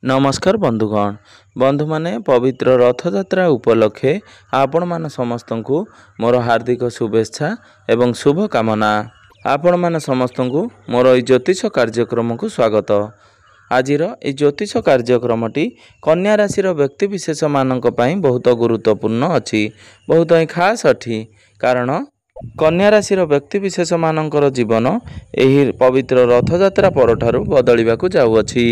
नमस्कार बंधुगण बंधु माने पवित्र रथयात्रा उपलक्षे आपण मान समस्त को मोर हार्दिक शुभेच्छा एवं शुभ कामना। आपण मान समस्त को मोर ई ज्योतिष कार्यक्रम को स्वागत। आजिर ई ज्योतिष कार्यक्रमटी कन्या राशि व्यक्तिविशेष मानक पई बहुत गुरुत्वपूर्ण अछि, बहुत ही खास अठी। कारण कन्या राशि व्यक्तिविशेष मानकर जीवन एही पवित्र रथयात्रा परठारु बदलिबाकु जाउअछि।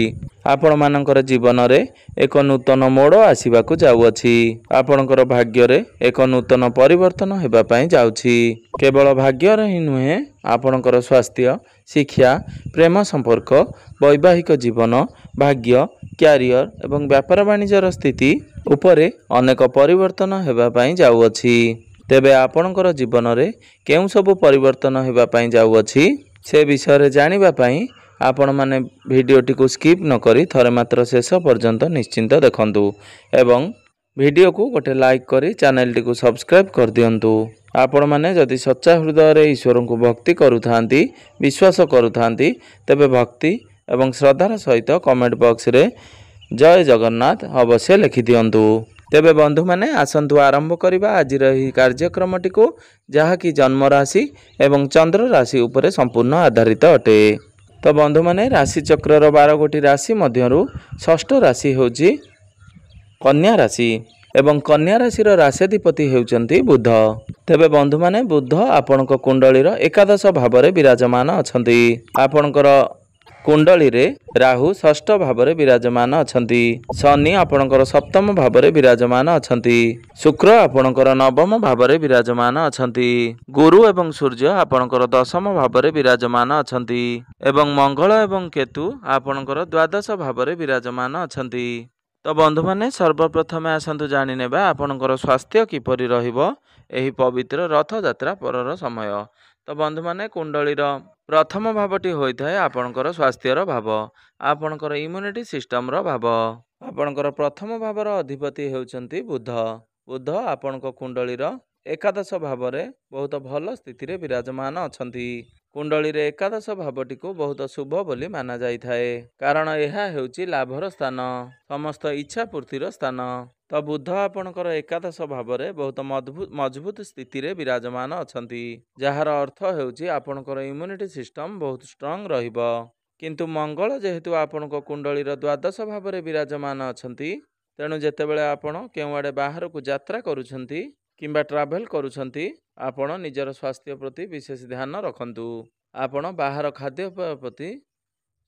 आपण मानकर जीवन रे एक नूतन मोड़ आसीबाकु जाउअछि। आपणकर भाग्य रे एक नूतन परिवर्तन हेबा पई जाउछि। केवल भाग्य रे ही नुहे, आपणकर स्वास्थ्य, शिक्षा, प्रेम संपर्क, वैवाहिक जीवन, भाग्य, क्यारियर एवं व्यापार वाणिज्यर स्थिति उपरे अनेक परिवर्तन हेबा पई जाउअछि। तेबे आपणकर जीवन रे केउ सब परिवर्तन हेबा पई जाउअछि से विषय रे जानिबा पई आपण माने भिडियोटी को स्किप न करी थरे मात्र शेष पर्यंत निश्चिंत देखंतु एवं भिडियो को गोटे लाइक करी चैनल टी को सब्सक्राइब कर दियंतु। आपण माने जदि सच्चा हृदय रे ईश्वर को भक्ति करूथांती, विश्वास करूथांती, तेबे भक्ति एवं श्रद्धार सहित कमेंट बॉक्स रे जय जगन्नाथ अवश्य लिखि दियंतु। तेबे बंधु माने आसंतु आरंभ करिबा आजिर एही कार्यक्रमटी को, जहा कि जन्म राशि एवं चंद्र राशि उपरे संपूर्ण आधारित अटे। तो बंधु माने राशि चक्रर 12 गोटी राशि मध्यरु षष्ठ राशि होची कन्या राशि एवं कन्या राशिर राशिधिपति हेउचंती बुध। तेबे बंधु माने बुध आपणक कुंडलीर एकादश भाव रे विराजमान अछंती। आपणकर कुंडली रे राहु षष्ठ भाव रे विराजमान अछंती। शनि आपणकर सप्तम भाव रे विराजमान अछंती। शुक्र आपणकर नवम भाव रे विराजमान अछंती। गुरु एवं सूर्य आपणकर दशम भाव रे विराजमान अछंती एवं मंगल एवं केतु आपणकर द्वादश भाव रे विराजमान अछंती। तो बंधु माने सर्वप्रथमे आसंतु जानि नेबा आपणकर स्वास्थ्य किपरि रहिबो एही पवित्र रथ यात्रा परर समय। तो बंधु माने कुंडलीर प्रथम भावटी होइथाय आपणकर स्वास्थ्यर भाव, आपणकर इम्यूनिटी सिस्टम रो भाव। आपणकर प्रथम भावर अधिपति हेउचंती बुध। बुध आपणक कुंडलीर एकादश भाव रे बहुत भल स्थिति रे विराजमान अछंती। कुंडली रे एकादश भावटी को बहुत शुभ बोली माना जाइथाए, कारण यह हेउची लाभर स्थान, समस्त इच्छा पूर्तिर स्थान। तो बुध आपणकर एकादश भाव रे बहुत मजबूत स्थिति रे विराजमान अछंती, जहार अर्थ हेउची आपणकर इम्यूनिटी सिस्टम बहुत स्ट्रांग रहिबो। किंतु मंगल जेहेतु आपणक कुंडलीर द्वादश भाव रे विराजमान अछंती, तेणु जेतेबेले आपण केउ आडे बाहर को यात्रा करूछंती किंबा ट्रावेल करूछंती, आपण निजर स्वास्थ्य प्रति विशेष ध्यान रखंतु। आपण बाहर खाद्य प्रति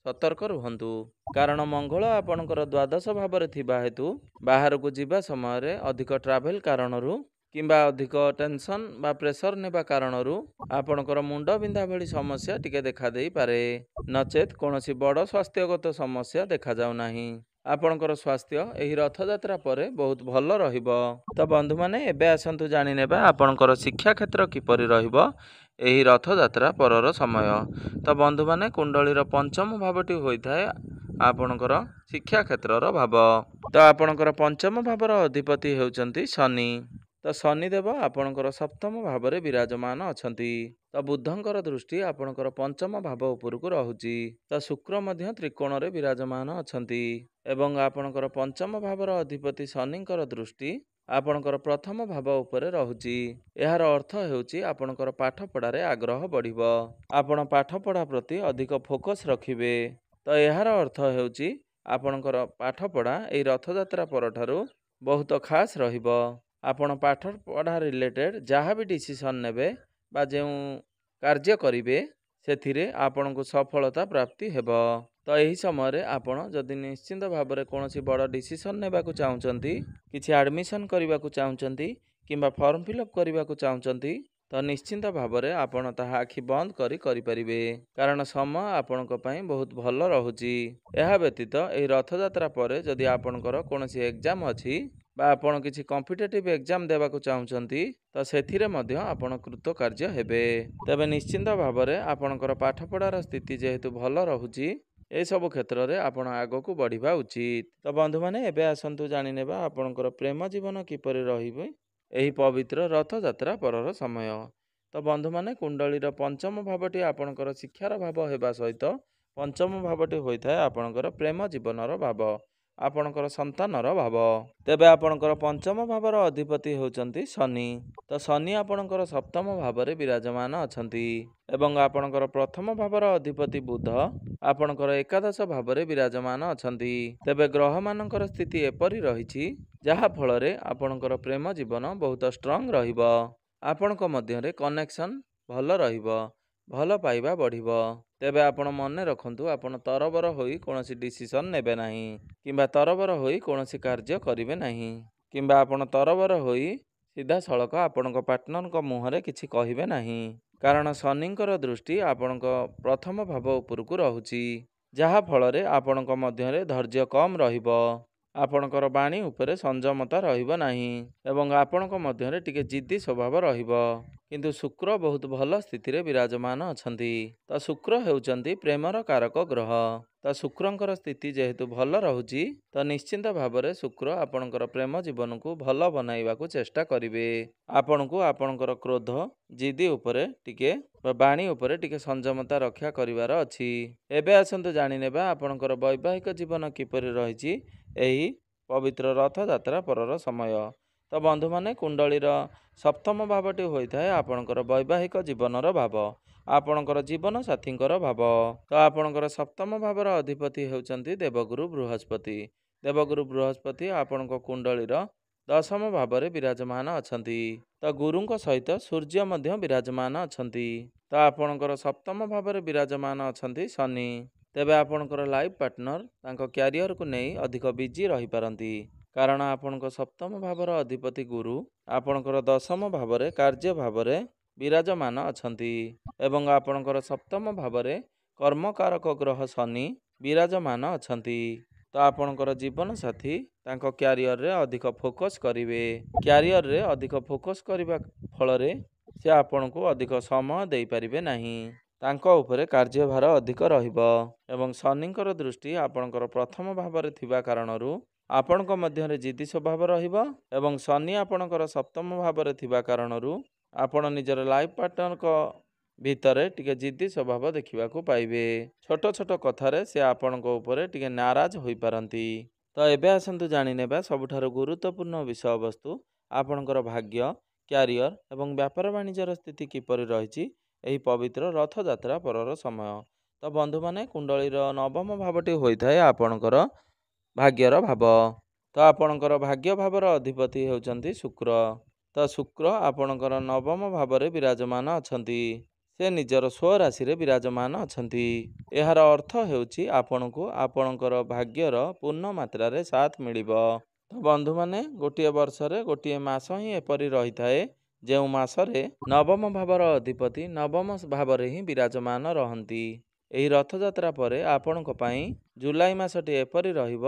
सतर्क रुहंतु, कारण मंगल आपणकर द्वादश भाव रे थिबा हेतु बाहर को जीवा समय रे अधिक ट्रावेल कारणरू किंबा अधिक टेंशन बा प्रेशर नेबा कारणरू आपणकर मुंड बिंधा भली समस्या टिके देखा देई पारे, नचेत कोनोसी बड़ स्वास्थ्यगत समस्या देखा जाउ नाही। आपणकर स्वास्थ्य एही रथयात्रा परे बहुत भल रहिबो। तो बंधु माने एबे आसंतु जानि नेबा आपणकर शिक्षा क्षेत्र किपरि रहिबो एही रथयात्रा परर समय। तो बंधु माने कुंडलीर पंचम भावटी होइथाय आपणकर शिक्षा क्षेत्रर भाव। तो आपणकर पंचम भावर अधिपति हेउचंती शनि। तो शनिदेव आपणकर सप्तम भाव रे विराजमान अछंती। तो बुधंकर दृष्टि आपणकर पंचम भाव उपरकू रहुची। तो शुक्र मध्य त्रिकोण रे विराजमान अछंती एवं आपणकर पंचम भावर अधिपति शनिंकर दृष्टि आपणकर प्रथम भाव उपरे रहुची। यार अर्थ हेउची आपणकर पाठ पढ़ारे आग्रह बढ़िबो, आपण पाठ पढ़ा प्रति अधिक फोकस रखिबे। तो यार अर्थ हेउची आपणकर पाठ पढ़ा एई रथयात्रा परठारु बहुत खास रहिबो। आपण पाठ पढ़ा रिलेटेड जहाँ भी डिसीजन नेबे बा जेउ कार्य करिवे सेथिरे आपण को सफलता प्राप्ति हेबो। तो यही समय रे आपण जदि निश्चिंत भाव में कौनसी बड़ डिसीजन नेबा को चाहूचंती, किछि एडमिशन करबा को चाहूचंती किंबा फॉर्म फिलअप करबा को चाहूचंती, तो निश्चिंत भाव में आपण ताहा आखि बंद करि परिबे, कारण समय आपणक पई बहुत भल रहुची। एहा व्यतीत एही रथयात्रा परे जदि आपणकर कौनसी एग्जाम अछि बा आपण किछि कॉम्पिटिटिव एग्जाम देबा को चाहूचंती, तो सेथिरे मध्य आपण कृत कार्य हेबे। तबे निश्चिंत भाव में आपणकर पाठ पढ़ार स्थिति जेहेतु भल रहुची, ए सब क्षेत्र रे आपण आगो को बढ़िबा उचित। तो बंधु माने एबे आसंतु जानि नेबा आपणकर प्रेम जीवन किपरि रहिबे एही पवित्र रथ यात्रा परर समय। तो बंधु माने कुंडलीर पंचम भावटी आपणकर शिक्षार भाव हेबा सहित पंचम भावटी होइथाय आपणकर प्रेम जीवनर भाव। ଆପଣଙ୍କର ସନ୍ତାନର ଭାବ। ତେବେ ଆପଣଙ୍କର ପଞ୍ଚମ ଭାବର ଅଧିପତି ହେଉଛନ୍ତି ଶନି। ତ ଶନି ଆପଣଙ୍କର ସପ୍ତମ ଭାବରେ ବିରାଜମାନ ଅଛନ୍ତି ଏବଂ ଆପଣଙ୍କର ପ୍ରଥମ ଭାବର ଅଧିପତି ବୁଧ ଆପଣଙ୍କର ଏକାଦଶ ଭାବରେ ବିରାଜମାନ ଅଛନ୍ତି। ତେବେ ଗ୍ରହମାନଙ୍କର ସ୍ଥିତି ଏପରି ରହିଛି ଯାହା ଫଳରେ ଆପଣଙ୍କର ପ୍ରେମ ଜୀବନ ବହୁତ ଷ୍ଟ୍ରଙ୍ଗ ରହିବ। ଆପଣଙ୍କ ମଧ୍ୟରେ କନେକ୍ସନ ଭଲ ରହିବ, ଭଲ ପାଇବା ବଢ଼ିବ। ତେବେ ଆପଣ ମନେ ରଖନ୍ତୁ, ଆପଣ ତରବର ହୋଇ କୌଣସି ଡିସିସନ ନେବେ ନାହିଁ କିମ୍ବା ତରବର ହୋଇ କୌଣସି କାର୍ଯ୍ୟ କରିବେ ନାହିଁ କିମ୍ବା ଆପଣ ତରବର ହୋଇ ସିଧାସଳଖ ଆପଣଙ୍କ ପାର୍ଟନରଙ୍କ ମୁହଁରେ କିଛି କହିବେ ନାହିଁ, କାରଣ ଶନିଙ୍କର ଦୃଷ୍ଟି ଆପଣଙ୍କ ପ୍ରଥମ ଭାବ ଉପରକୁ ରହୁଛି, ଯାହା ଫଳରେ ଆପଣଙ୍କ ମଧ୍ୟରେ ଧୈର୍ଯ୍ୟ କମ୍ ରହିବ। ଆପଣଙ୍କର ବାଣୀ ଉପରେ ସଂଯମତା ରହିବ ନାହିଁ ଏବଂ ଆପଣଙ୍କ ମଧ୍ୟରେ ଟିକେ ଜିଦ୍ଦି ସ୍ୱଭାବ ରହିବ। କିନ୍ତୁ ଶୁକ୍ର ବହୁତ ଭଲ ସ୍ଥିତିରେ ବିରାଜମାନ ଅଛନ୍ତି। ତ ଶୁକ୍ର ହେଉଛନ୍ତି ପ୍ରେମର କାରକ ଗ୍ରହ। ତ ଶୁକ୍ରଙ୍କର ସ୍ଥିତି ଯେହେତୁ ଭଲ ରହୁଛି, ତ ନିଶ୍ଚିନ୍ତ ଭାବରେ ଶୁକ୍ର ଆପଣଙ୍କର ପ୍ରେମ ଜୀବନକୁ ଭଲ ବନାଇବାକୁ ଚେଷ୍ଟା କରିବେ। ଆପଣଙ୍କୁ ଆପଣଙ୍କର କ୍ରୋଧ, ଜିଦି ଉପରେ ଟିକେ ବାଣୀ ଉପରେ ଟିକେ ସଂଯମତା ରକ୍ଷା କରିବାର ଅଛି। ଏବେ ଆସନ୍ତୁ ଜାଣିନେବା ଆପଣଙ୍କର ବୈବାହିକ ଜୀବନ କିପରି ରହିଛି ଏହି ପବିତ୍ର ରଥଯାତ୍ରା ପରର ସମୟ। ତ ବନ୍ଧୁମାନେ, କୁଣ୍ଡଳୀର ସପ୍ତମ ଭାବଟି ହୋଇଥାଏ ଆପଣଙ୍କର ବୈବାହିକ ଜୀବନର ଭାବ, ଆପଣଙ୍କର ଜୀବନ ସାଥୀଙ୍କର ଭାବ। ତ ଆପଣଙ୍କର ସପ୍ତମ ଭାବର ଅଧିପତି ହେଉଛନ୍ତି ଦେବଗୁରୁ ବୃହସ୍ପତି। ଦେବଗୁରୁ ବୃହସ୍ପତି ଆପଣଙ୍କ କୁଣ୍ଡଳୀର ଦଶମ ଭାବରେ ବିରାଜମାନ ଅଛନ୍ତି। ତ ଗୁରୁଙ୍କ ସହିତ ସୂର୍ଯ୍ୟ ମଧ୍ୟ ବିରାଜମାନ ଅଛନ୍ତି। ତ ଆପଣଙ୍କର ସପ୍ତମ ଭାବରେ ବିରାଜମାନ ଅଛନ୍ତି ଶନି। ତେବେ ଆପଣଙ୍କର ଲାଇଫ୍ ପାର୍ଟନର ତାଙ୍କ କ୍ୟାରିୟରକୁ ନେଇ ଅଧିକ ବିଜି ରହିପାରନ୍ତି, କାରଣ ଆପଣଙ୍କ ସପ୍ତମ ଭାବର ଅଧିପତି ଗୁରୁ ଆପଣଙ୍କର ଦଶମ ଭାବରେ କାର୍ଯ୍ୟ ଭାବରେ ବିରାଜମାନ ଅଛନ୍ତି ଏବଂ ଆପଣଙ୍କର ସପ୍ତମ ଭାବରେ କର୍ମକାରକ ଗ୍ରହ ଶନି ବିରାଜମାନ ଅଛନ୍ତି। ତ ଆପଣଙ୍କର ଜୀବନ ସାଥୀ ତାଙ୍କ କ୍ୟାରିୟରରେ ଅଧିକ ଫୋକସ୍ କରିବେ। କ୍ୟାରିୟରରେ ଅଧିକ ଫୋକସ୍ କରିବା ଫଳରେ ସେ ଆପଣଙ୍କୁ ଅଧିକ ସମୟ ଦେଇପାରିବେ ନାହିଁ, ତାଙ୍କ ଉପରେ କାର୍ଯ୍ୟଭାର ଅଧିକ ରହିବ ଏବଂ ଶନିଙ୍କର ଦୃଷ୍ଟି ଆପଣଙ୍କର ପ୍ରଥମ ଭାବରେ ଥିବା କାରଣରୁ ଆପଣଙ୍କ ମଧ୍ୟରେ ଜିଦି ସ୍ୱଭାବ ରହିବ ଏବଂ ଶନି ଆପଣଙ୍କର ସପ୍ତମ ଭାବରେ ଥିବା କାରଣରୁ ଆପଣ ନିଜର ଲାଇଫ୍ ପାର୍ଟନରଙ୍କ ଭିତରେ ଟିକେ ଜିଦି ସ୍ୱଭାବ ଦେଖିବାକୁ ପାଇବେ। ଛୋଟ ଛୋଟ କଥାରେ ସେ ଆପଣଙ୍କ ଉପରେ ଟିକେ ନାରାଜ ହୋଇପାରନ୍ତି। ତ ଏବେ ଆସନ୍ତୁ ଜାଣିନେବା ସବୁଠାରୁ ଗୁରୁତ୍ୱପୂର୍ଣ୍ଣ ବିଷୟବସ୍ତୁ, ଆପଣଙ୍କର ଭାଗ୍ୟ, କ୍ୟାରିୟର ଏବଂ ବ୍ୟାପାର ବାଣିଜ୍ୟର ସ୍ଥିତି କିପରି ରହିଛି ଏହି ପବିତ୍ର ରଥଯାତ୍ରା ପରର ସମୟ। ତ ବନ୍ଧୁମାନେ, କୁଣ୍ଡଳୀର ନବମ ଭାବଟି ହୋଇଥାଏ ଆପଣଙ୍କର ଭାଗ୍ୟର ଭାବ। ତ ଆପଣଙ୍କର ଭାଗ୍ୟ ଭାବର ଅଧିପତି ହେଉଛନ୍ତି ଶୁକ୍ର। ତ ଶୁକ୍ର ଆପଣଙ୍କର ନବମ ଭାବରେ ବିରାଜମାନ ଅଛନ୍ତି। ସେ ନିଜର ସ୍ୱରାଶିରେ ବିରାଜମାନ ଅଛନ୍ତି। ଏହାର ଅର୍ଥ ହେଉଛି ଆପଣଙ୍କୁ ଆପଣଙ୍କର ଭାଗ୍ୟର ପୂର୍ଣ୍ଣ ମାତ୍ରାରେ ସାଥ ମିଳିବ। ତ ବନ୍ଧୁମାନେ, ଗୋଟିଏ ବର୍ଷରେ ଗୋଟିଏ ମାସ ହିଁ ଏପରି ରହିଥାଏ ଯେଉଁ ମାସରେ ନବମ ଭାବର ଅଧିପତି ନବମ ଭାବରେ ହିଁ ବିରାଜମାନ ରହନ୍ତି। ଏହି ରଥଯାତ୍ରା ପରେ ଆପଣଙ୍କ ପାଇଁ ଜୁଲାଇ ମାସଟି ଏପରି ରହିବ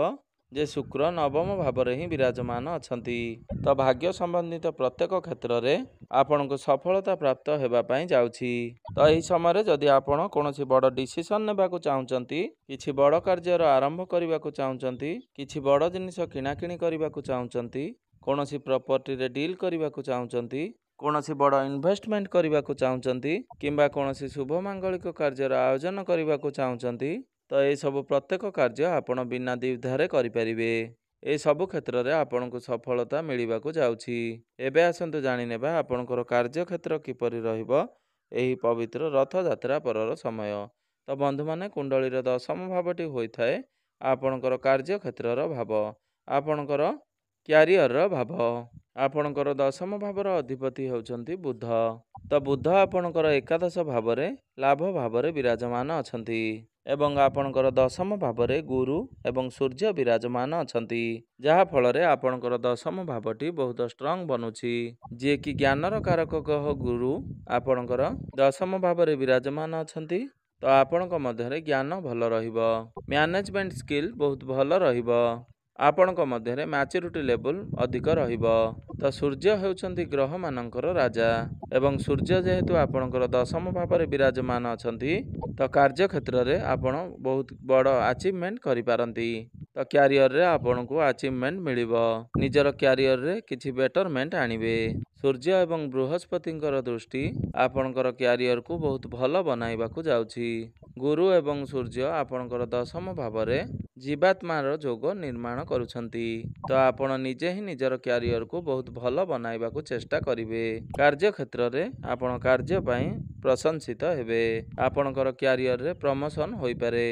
ଯେ ଶୁକ୍ର ନବମ ଭାବରେ ହିଁ ବିରାଜମାନ ଅଛନ୍ତି। ତ ଭାଗ୍ୟ ସମ୍ବନ୍ଧିତ ପ୍ରତ୍ୟେକ କ୍ଷେତ୍ରରେ ଆପଣଙ୍କୁ ସଫଳତା ପ୍ରାପ୍ତ ହେବା ପାଇଁ ଯାଉଛି। ତ ଏହି ସମୟରେ ଯଦି ଆପଣ କୌଣସି ବଡ଼ ଡିସିସନ୍ ନେବାକୁ ଚାହୁଁଛନ୍ତି, କିଛି ବଡ଼ କାର୍ଯ୍ୟର ଆରମ୍ଭ କରିବାକୁ ଚାହୁଁଛନ୍ତି, କିଛି ବଡ଼ ଜିନିଷ କିଣାକିଣି କରିବାକୁ ଚାହୁଁଛନ୍ତି, କୌଣସି ପ୍ରପର୍ଟିରେ ଡିଲ୍ କରିବାକୁ ଚାହୁଁଛନ୍ତି, କୌଣସି ବଡ଼ ଇନଭେଷ୍ଟମେଣ୍ଟ କରିବାକୁ ଚାହୁଁଛନ୍ତି କିମ୍ବା କୌଣସି ଶୁଭ ମାଙ୍ଗଳିକ କାର୍ଯ୍ୟର ଆୟୋଜନ କରିବାକୁ ଚାହୁଁଛନ୍ତି, ତ ଏସବୁ ପ୍ରତ୍ୟେକ କାର୍ଯ୍ୟ ଆପଣ ବିନା ଦ୍ୱିଧାରେ କରିପାରିବେ। ଏସବୁ କ୍ଷେତ୍ରରେ ଆପଣଙ୍କୁ ସଫଳତା ମିଳିବାକୁ ଯାଉଛି। ଏବେ ଆସନ୍ତୁ ଜାଣିନେବା ଆପଣଙ୍କର କାର୍ଯ୍ୟକ୍ଷେତ୍ର କିପରି ରହିବ ଏହି ପବିତ୍ର ରଥଯାତ୍ରା ପରର ସମୟ। ତ ବନ୍ଧୁମାନେ, କୁଣ୍ଡଳୀର ଦଶମ ଭାବଟି ହୋଇଥାଏ ଆପଣଙ୍କର କାର୍ଯ୍ୟକ୍ଷେତ୍ରର ଭାବ, ଆପଣଙ୍କର କ୍ୟାରିୟରର ଭାବ। ଆପଣଙ୍କର ଦଶମ ଭାବର ଅଧିପତି ହେଉଛନ୍ତି ବୁଧ। ତ ବୁଧ ଆପଣଙ୍କର ଏକାଦଶ ଭାବରେ ଲାଭ ଭାବରେ ବିରାଜମାନ ଅଛନ୍ତି ଏବଂ ଆପଣଙ୍କର ଦଶମ ଭାବରେ ଗୁରୁ ଏବଂ ସୂର୍ଯ୍ୟ ବିରାଜମାନ ଅଛନ୍ତି, ଯାହା ଫଳରେ ଆପଣଙ୍କର ଦଶମ ଭାବଟି ବହୁତ ଷ୍ଟ୍ରଙ୍ଗ ବନୁଛି। ଯିଏକି ଜ୍ଞାନର କାରକ ଗ୍ରହ ଗୁରୁ ଆପଣଙ୍କର ଦଶମ ଭାବରେ ବିରାଜମାନ ଅଛନ୍ତି। ତ ଆପଣଙ୍କ ମଧ୍ୟରେ ଜ୍ଞାନ ଭଲ ରହିବ, ମ୍ୟାନେଜମେଣ୍ଟ ସ୍କିଲ୍ ବହୁତ ଭଲ ରହିବ, ଆପଣଙ୍କ ମଧ୍ୟରେ ମ୍ୟାଚୁରିଟି ଲେଭେଲ ଅଧିକ ରହିବ। ତ ସୂର୍ଯ୍ୟ ହେଉଛନ୍ତି ଗ୍ରହମାନଙ୍କର ରାଜା ଏବଂ ସୂର୍ଯ୍ୟ ଯେହେତୁ ଆପଣଙ୍କର ଦଶମ ଭାବରେ ବିରାଜମାନ ଅଛନ୍ତି, ତ କାର୍ଯ୍ୟକ୍ଷେତ୍ରରେ ଆପଣ ବହୁତ ବଡ଼ ଆଚିଭମେଣ୍ଟ କରିପାରନ୍ତି। ତ କ୍ୟାରିୟରରେ ଆପଣଙ୍କୁ ଆଚିଭମେଣ୍ଟ ମିଳିବ। ନିଜର କ୍ୟାରିୟରରେ କିଛି ବେଟରମେଣ୍ଟ ଆଣିବେ। ସୂର୍ଯ୍ୟ ଏବଂ ବୃହସ୍ପତିଙ୍କର ଦୃଷ୍ଟି ଆପଣଙ୍କର କ୍ୟାରିୟରକୁ ବହୁତ ଭଲ ବନାଇବାକୁ ଯାଉଛି। ଗୁରୁ ଏବଂ ସୂର୍ଯ୍ୟ ଆପଣଙ୍କର 10ମ ଭାବରେ ଜୀବାତ୍ମାର ଯୋଗ ନିର୍ମାଣ କରୁଛନ୍ତି। ତ ଆପଣ ନିଜେ ହିଁ ନିଜର କ୍ୟାରିୟରକୁ ବହୁତ ଭଲ ବନାଇବାକୁ ଚେଷ୍ଟା କରିବେ। କାର୍ଯ୍ୟକ୍ଷେତ୍ରରେ ଆପଣ କାର୍ଯ୍ୟ ପାଇଁ ପ୍ରଶଂସିତ ହେବେ। ଆପଣଙ୍କର କ୍ୟାରିୟରରେ ପ୍ରମୋସନ ହୋଇପାରେ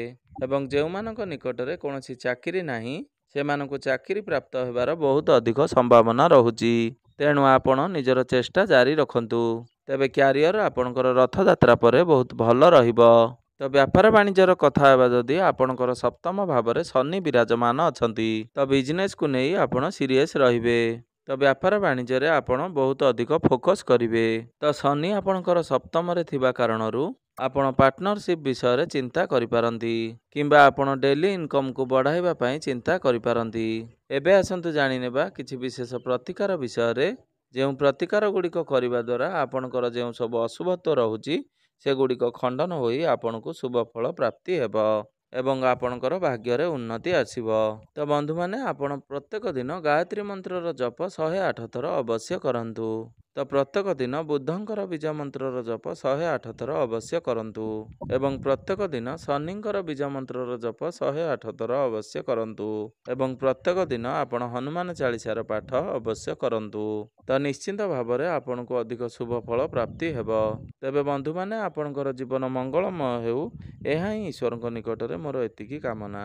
ଏବଂ ଯେଉଁମାନଙ୍କ ନିକଟରେ କୌଣସି ଚାକିରି ନାହିଁ ସେମାନଙ୍କୁ ଚାକିରି ପ୍ରାପ୍ତ ହେବାର ବହୁତ ଅଧିକ ସମ୍ଭାବନା ରହୁଛି। ତେଣୁ ଆପଣ ନିଜର ଚେଷ୍ଟା ଜାରି ରଖନ୍ତୁ। ତେବେ କ୍ୟାରିୟର ଆପଣଙ୍କର ରଥଯାତ୍ରା ପରେ ବହୁତ ଭଲ ରହିବ। ତ ବ୍ୟାପାର ବାଣିଜ୍ୟର କଥା ହେବା ଯଦି ଆପଣଙ୍କର 7ମ ଭାବରେ ଶନି ବିରାଜମାନ ଅଛନ୍ତି। ତ ବିଜନେସକୁ ନେଇ ଆପଣ ସିରିୟସ୍ ରହିବେ। ତ ବ୍ୟାପାର ବାଣିଜ୍ୟରେ ଆପଣ ବହୁତ ଅଧିକ ଫୋକସ୍ କରିବେ। ତ ଶନି ଆପଣଙ୍କର 7ମରେ ଥିବା କାରଣରୁ ଆପଣ ପାର୍ଟନରସିପ୍ ବିଷୟରେ ଚିନ୍ତା କରିପାରନ୍ତି କିମ୍ବା ଆପଣ ଡେଲି ଇନକମ୍କୁ ବଢ଼ାଇବା ପାଇଁ ଚିନ୍ତା କରିପାରନ୍ତି। ଏବେ ଆସନ୍ତୁ ଜାଣିନେବା କିଛି ବିଶେଷ ପ୍ରତିକାର ବିଷୟରେ। ଯେଉଁ ପ୍ରତିକାର ଗୁଡ଼ିକ କରିବା ଦ୍ୱାରା ଆପଣଙ୍କର ଯେଉଁ ସବୁ ଅଶୁଭତ୍ୱ ରହୁଛି ସେଗୁଡ଼ିକ ଖଣ୍ଡନ ହୋଇ ଆପଣଙ୍କୁ ଶୁଭ ଫଳ ପ୍ରାପ୍ତି ହେବ ଏବଂ ଆପଣଙ୍କର ଭାଗ୍ୟରେ ଉନ୍ନତି ଆସିବ। ତ ବନ୍ଧୁମାନେ ଆପଣ ପ୍ରତ୍ୟେକ ଦିନ ଗାୟତ୍ରୀ ମନ୍ତ୍ରର ଜପ 108 ଥର ଅବଶ୍ୟ କରନ୍ତୁ। ତ ପ୍ରତ୍ୟେକ ଦିନ ବୁଦ୍ଧଙ୍କର ବୀଜ ମନ୍ତ୍ରର ଜପ 108 ଥର ଅବଶ୍ୟ କରନ୍ତୁ ଏବଂ ପ୍ରତ୍ୟେକ ଦିନ ଶନିଙ୍କର ବୀଜ ମନ୍ତ୍ରର ଜପ 108 ଥର ଅବଶ୍ୟ କରନ୍ତୁ ଏବଂ ପ୍ରତ୍ୟେକ ଦିନ ଆପଣ ହନୁମାନ ଚାଳିଶାର ପାଠ ଅବଶ୍ୟ କରନ୍ତୁ। ତ ନିଶ୍ଚିନ୍ତ ଭାବରେ ଆପଣଙ୍କୁ ଅଧିକ ଶୁଭ ଫଳ ପ୍ରାପ୍ତି ହେବ। ତେବେ ବନ୍ଧୁମାନେ ଆପଣଙ୍କର ଜୀବନ ମଙ୍ଗଳମୟ ହେଉ, ଏହା ହିଁ ଈଶ୍ୱରଙ୍କ ନିକଟରେ ମୋର ଏତିକି କାମନା।